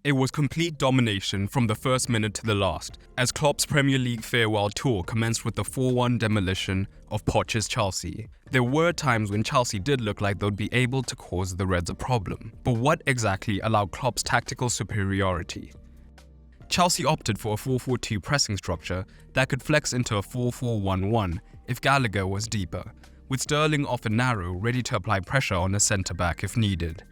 It was complete domination from the first minute to the last, as Klopp's Premier League farewell tour commenced with the 4-1 demolition of Poch's Chelsea. There were times when Chelsea did look like they'd be able to cause the Reds a problem, but what exactly allowed Klopp's tactical superiority? Chelsea opted for a 4-4-2 pressing structure that could flex into a 4-4-1-1 if Gallagher was deeper, with Sterling often narrow, ready to apply pressure on a centre-back if needed.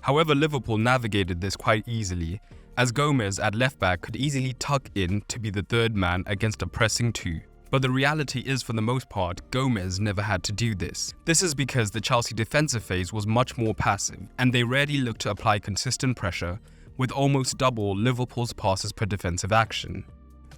However, Liverpool navigated this quite easily, as Gomez at left-back could easily tuck in to be the third man against a pressing two. But the reality is, for the most part, Gomez never had to do this. This is because the Chelsea defensive phase was much more passive, and they rarely looked to apply consistent pressure, with almost double Liverpool's passes per defensive action.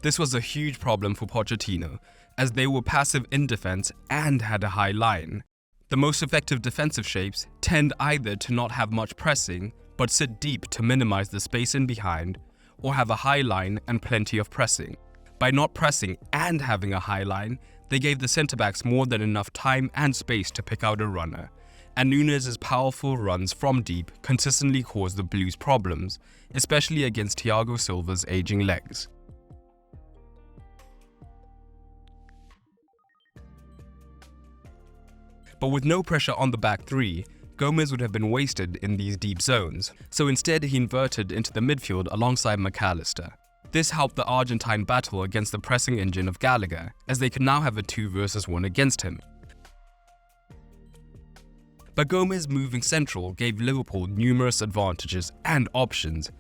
This was a huge problem for Pochettino, as they were passive in defense and had a high line. The most effective defensive shapes tend either to not have much pressing, but sit deep to minimize the space in behind, or have a high line and plenty of pressing. By not pressing and having a high line, they gave the centre-backs more than enough time and space to pick out a runner, and Núñez's powerful runs from deep consistently caused the Blues problems, especially against Thiago Silva's aging legs. But with no pressure on the back three, Gomez would have been wasted in these deep zones, so instead he inverted into the midfield alongside McAllister. This helped the Argentine battle against the pressing engine of Gallagher, as they could now have a 2 versus 1 against him. But Gomez moving central gave Liverpool numerous advantages and options,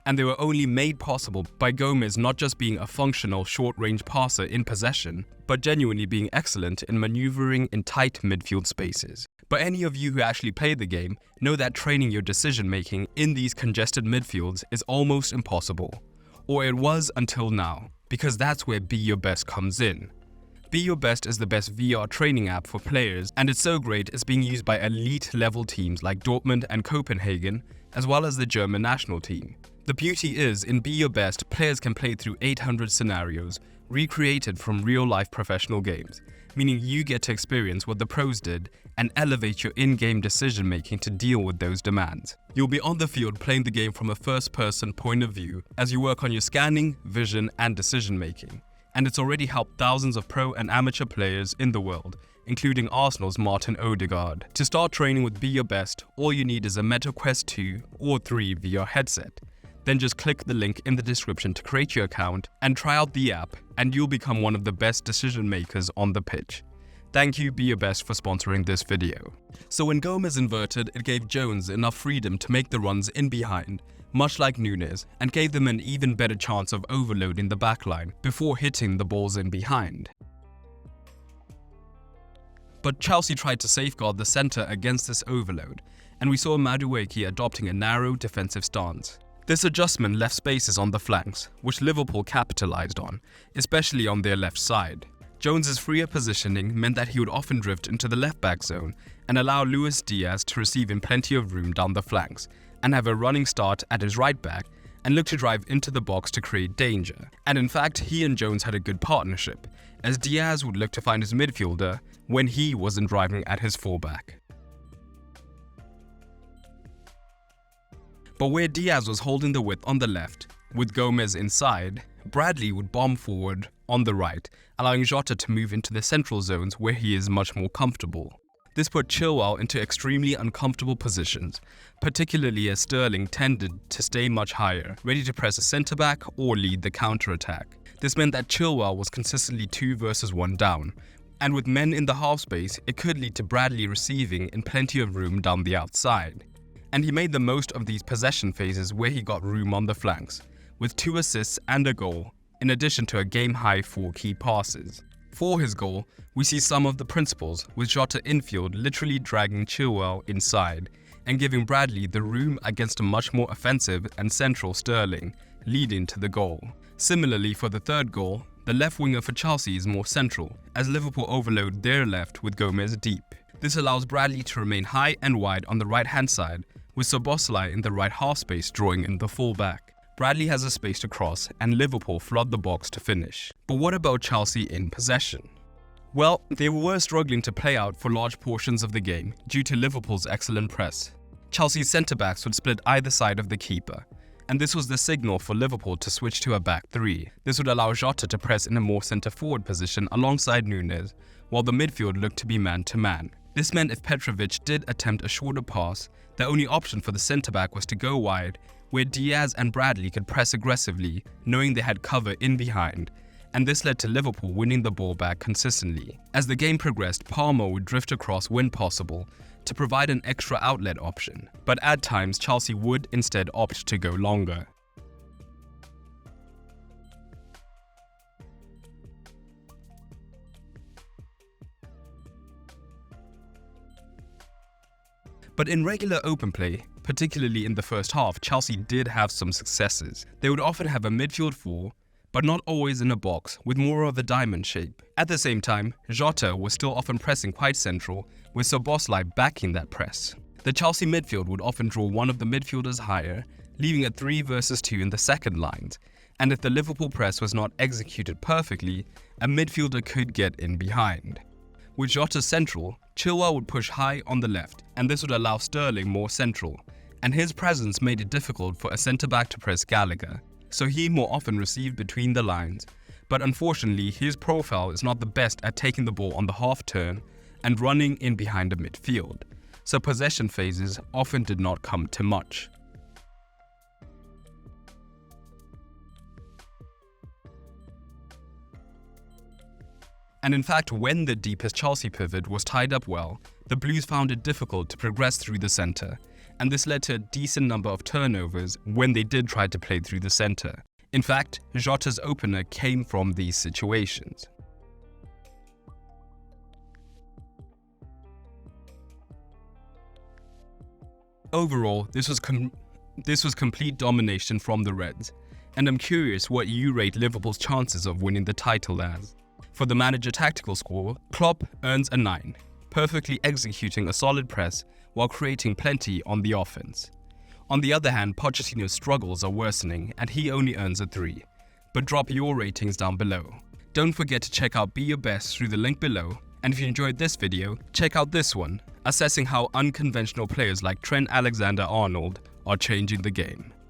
and they were only made possible by Gomez not just being a functional short-range passer in possession, but genuinely being excellent in maneuvering in tight midfield spaces. But any of you who actually play the game know that training your decision-making in these congested midfields is almost impossible. Or it was until now, because that's where Be Your Best comes in. Be Your Best is the best VR training app for players, and it's so great it's being used by elite-level teams like Dortmund and Copenhagen, as well as the German national team. The beauty is, in Be Your Best, players can play through 800 scenarios, recreated from real-life professional games, meaning you get to experience what the pros did and elevate your in-game decision-making to deal with those demands. You'll be on the field playing the game from a first-person point of view as you work on your scanning, vision, and decision-making. And it's already helped thousands of pro and amateur players in the world, including Arsenal's Martin Odegaard. To start training with Be Your Best, all you need is a Meta Quest 2 or 3 VR headset. Then just click the link in the description to create your account and try out the app, and you'll become one of the best decision makers on the pitch. Thank you Be Your Best for sponsoring this video. So when Gomez inverted, it gave Jones enough freedom to make the runs in behind, much like Núñez, and gave them an even better chance of overloading the backline before hitting the balls in behind. But Chelsea tried to safeguard the centre against this overload, and we saw Madueke adopting a narrow defensive stance. This adjustment left spaces on the flanks, which Liverpool capitalised on, especially on their left side. Jones's freer positioning meant that he would often drift into the left-back zone and allow Luis Diaz to receive in plenty of room down the flanks, and have a running start at his right-back and look to drive into the box to create danger. And in fact, he and Jones had a good partnership, as Diaz would look to find his midfielder when he wasn't driving at his fullback. But where Diaz was holding the width on the left, with Gomez inside, Bradley would bomb forward on the right, allowing Jota to move into the central zones where he is much more comfortable. This put Chilwell into extremely uncomfortable positions, particularly as Sterling tended to stay much higher, ready to press a centre-back or lead the counter-attack. This meant that Chilwell was consistently 2 versus 1 down, and with men in the half space, it could lead to Bradley receiving in plenty of room down the outside. And he made the most of these possession phases where he got room on the flanks, with 2 assists and a goal, in addition to a game-high 4 key passes. For his goal, we see some of the principles, with Jota infield literally dragging Chilwell inside and giving Bradley the room against a much more offensive and central Sterling, leading to the goal. Similarly, for the third goal, the left winger for Chelsea is more central, as Liverpool overload their left with Gomez deep. This allows Bradley to remain high and wide on the right-hand side, with Szoboszlai in the right half space drawing in the full-back. Bradley has a space to cross, and Liverpool flood the box to finish. But what about Chelsea in possession? Well, they were struggling to play out for large portions of the game due to Liverpool's excellent press. Chelsea's centre-backs would split either side of the keeper, and this was the signal for Liverpool to switch to a back three. This would allow Jota to press in a more centre-forward position alongside Nunes, while the midfield looked to be man-to-man. This meant if Petrovic did attempt a shorter pass, the only option for the centre-back was to go wide, where Diaz and Bradley could press aggressively, knowing they had cover in behind, and this led to Liverpool winning the ball back consistently. As the game progressed, Palmer would drift across when possible to provide an extra outlet option, but at times Chelsea would instead opt to go longer. But in regular open play, particularly in the first half, Chelsea did have some successes. They would often have a midfield four, but not always in a box, with more of a diamond shape. At the same time, Jota was still often pressing quite central, with Szoboszlai backing that press. The Chelsea midfield would often draw one of the midfielders higher, leaving a 3 versus 2 in the second lines, and if the Liverpool press was not executed perfectly, a midfielder could get in behind. With Jota central, Chilwell would push high on the left, and this would allow Sterling more central, and his presence made it difficult for a centre-back to press Gallagher, so he more often received between the lines, but unfortunately his profile is not the best at taking the ball on the half turn and running in behind the midfield, so possession phases often did not come to much. And in fact, when the deepest Chelsea pivot was tied up well, the Blues found it difficult to progress through the centre, and this led to a decent number of turnovers when they did try to play through the centre. In fact, Jota's opener came from these situations. Overall, this was complete domination from the Reds, and I'm curious what you rate Liverpool's chances of winning the title as. For the manager tactical score, Klopp earns a 9, perfectly executing a solid press while creating plenty on the offense. On the other hand, Pochettino's struggles are worsening and he only earns a 3. But drop your ratings down below. Don't forget to check out Be Your Best through the link below, and if you enjoyed this video, check out this one, assessing how unconventional players like Trent Alexander-Arnold are changing the game.